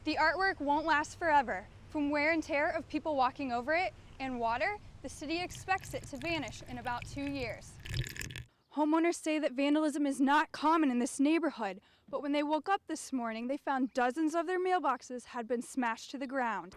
The artwork won't last forever. From wear and tear of people walking over it and water, the city expects it to vanish in about 2 years. Homeowners say that vandalism is not common in this neighborhood, but when they woke up this morning, they found dozens of their mailboxes had been smashed to the ground.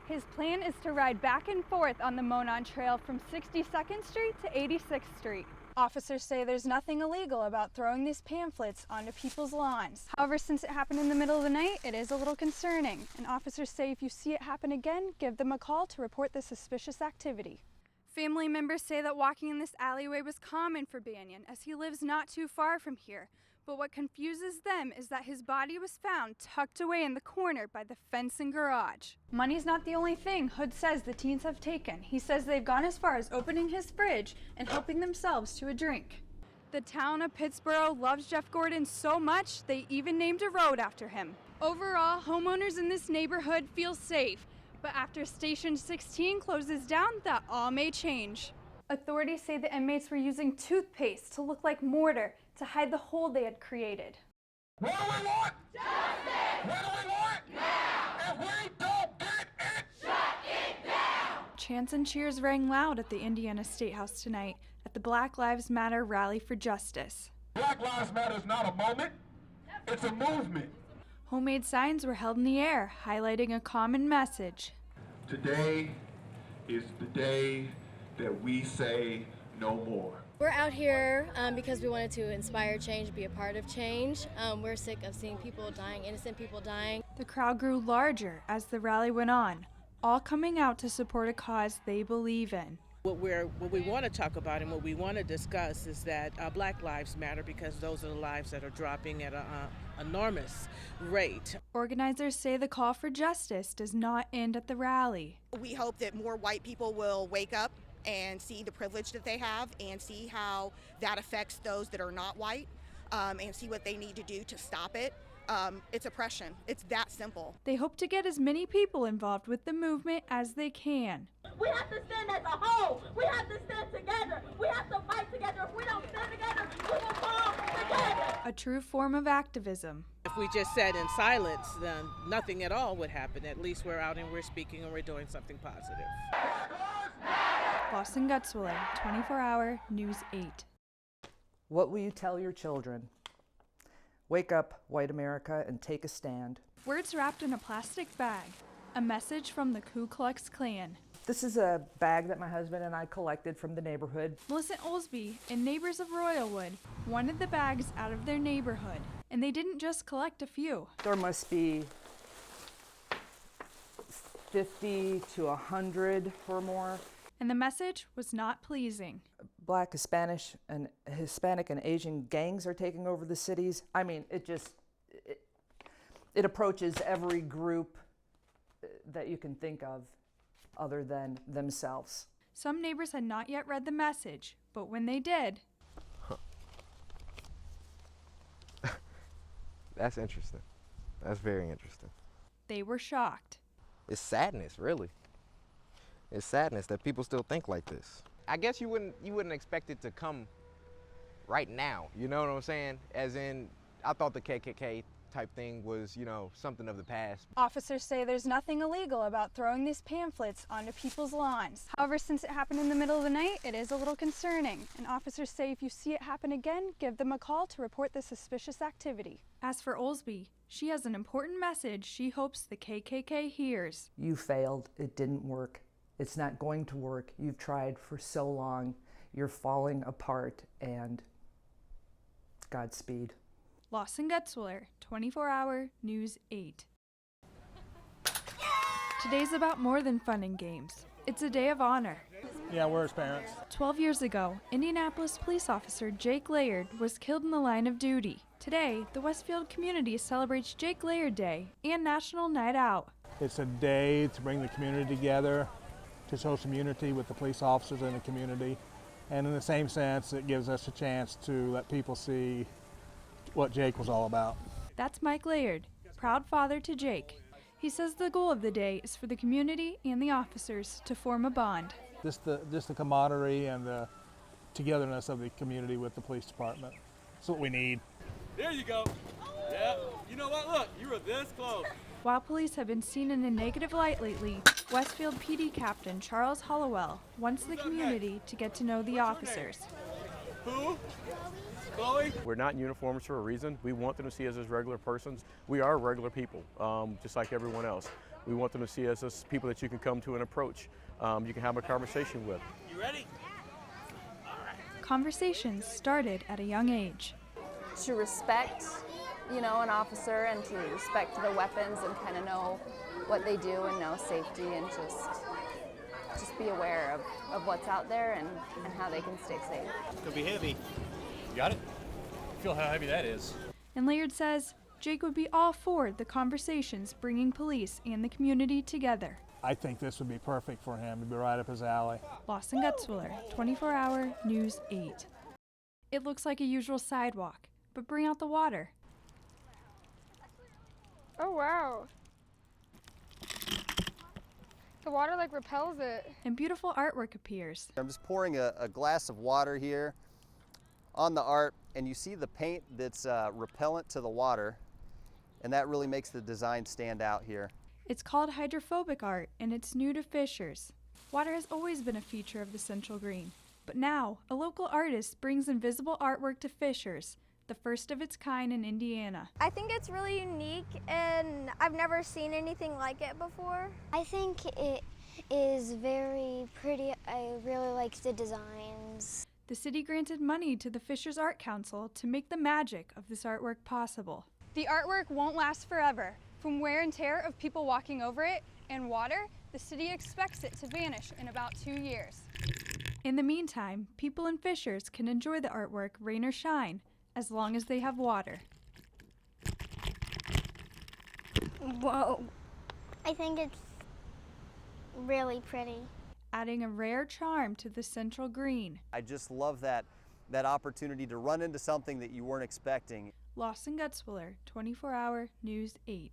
His plan is to ride back and forth on the Monon Trail from 62nd Street to 86th Street. Officers say there's nothing illegal about throwing these pamphlets onto people's lawns. However, since it happened in the middle of the night, it is a little concerning. And officers say if you see it happen again, give them a call to report the suspicious activity. Family members say that walking in this alleyway was common for Banyan, as he lives not too far from here. But what confuses them is that his body was found tucked away in the corner by the fence and garage. Money's not the only thing Hood says the teens have taken. He says they've gone as far as opening his fridge and helping themselves to a drink. The town of Pittsboro loves Jeff Gordon so much, they even named a road after him. Overall, homeowners in this neighborhood feel safe. But after Station 16 closes down, that all may change. Authorities say the inmates were using toothpaste to look like mortar to hide the hole they had created. What do we want? Justice! What do we want? Now! If we don't get it, shut it down! Chants and cheers rang loud at the Indiana State House tonight at the Black Lives Matter Rally for Justice. Black Lives Matter is not a moment, it's a movement. Homemade signs were held in the air, highlighting a common message. Today is the day that we say no more. We're out here because we wanted to inspire change, be a part of change. We're sick of seeing people dying, innocent people dying. The crowd grew larger as the rally went on, all coming out to support a cause they believe in. What we want to talk about and what we want to discuss is that Black Lives Matter, because those are the lives that are dropping at an enormous rate. Organizers say the call for justice does not end at the rally. We hope that more white people will wake up and see the privilege that they have and see how that affects those that are not white, and see what they need to do to stop it. It's oppression. It's that simple. They hope to get as many people involved with the movement as they can. We have to stand as a whole. We have to stand together. We have to fight together. If we don't stand together, we will fall together. A true form of activism. If we just sat in silence, then nothing at all would happen. At least we're out and we're speaking and we're doing something positive. Lawson, Gutzwiller, 24-hour News 8. What will you tell your children? Wake up, white America, and take a stand. Words wrapped in a plastic bag. A message from the Ku Klux Klan. This is a bag that my husband and I collected from the neighborhood. Melissa Olsby and neighbors of Royalwood wanted the bags out of their neighborhood, and they didn't just collect a few. There must be 50 to 100 or more. And the message was not pleasing. Black, Hispanic, and Asian gangs are taking over the cities. I mean, it approaches every group that you can think of other than themselves. Some neighbors had not yet read the message, but when they did... That's interesting. That's very interesting. They were shocked. It's sadness, really. It's sadness that people still think like this. I guess you wouldn't expect it to come right now, you know what I'm saying? As in, I thought the KKK type thing was, something of the past. Officers say there's nothing illegal about throwing these pamphlets onto people's lawns. However, since it happened in the middle of the night, it is a little concerning. And officers say if you see it happen again, give them a call to report the suspicious activity. As for Olsby, she has an important message she hopes the KKK hears. You failed. It didn't work. It's not going to work. You've tried for so long. You're falling apart, and Godspeed. Lawson, Gutzwiller, 24-hour News 8. Today's about more than fun and games. It's a day of honor. Yeah, we're his parents. 12 years ago, Indianapolis police officer Jake Laird was killed in the line of duty. Today, the Westfield community celebrates Jake Laird Day and National Night Out. It's a day to bring the community together, to show some unity with the police officers in the community. And in the same sense, it gives us a chance to let people see what Jake was all about. That's Mike Laird, proud father to Jake. He says the goal of the day is for the community and the officers to form a bond. Just the camaraderie and the togetherness of the community with the police department. That's what we need. There you go. Yeah. You know what? Look, you were this close. While police have been seen in a negative light lately, Westfield PD Captain Charles Hollowell wants the community to get to know the officers. Who? Chloe? We're not in uniforms for a reason. We want them to see us as regular persons. We are regular people, just like everyone else. We want them to see us as people that you can come to and approach. You can have a conversation with. You ready? Conversations started at a young age. To respect, an officer and to respect the weapons and kind of know what they do and know safety and just be aware of what's out there and how they can stay safe. It's gonna be heavy. You got it? Feel how heavy that is. And Laird says Jake would be all for the conversations bringing police and the community together. I think this would be perfect for him. It'd be right up his alley. Lawson, Gutzwiller, 24-hour News 8. It looks like a usual sidewalk, but bring out the water. Oh, wow. The water repels it. And beautiful artwork appears. I'm just pouring a glass of water here on the art, and you see the paint that's repellent to the water, and that really makes the design stand out here. It's called hydrophobic art, and it's new to Fishers. Water has always been a feature of the Central Green, but now a local artist brings invisible artwork to Fishers, the first of its kind in Indiana. I think it's really unique, and I've never seen anything like it before. I think it is very pretty. I really like the designs. The city granted money to the Fishers Art Council to make the magic of this artwork possible. The artwork won't last forever. From wear and tear of people walking over it and water, the city expects it to vanish in about 2 years. In the meantime, people in Fishers can enjoy the artwork rain or shine, as long as they have water. Whoa. I think it's really pretty. Adding a rare charm to the Central Green. I just love that opportunity to run into something that you weren't expecting. Lawson, Gutzwiller, 24-hour News 8.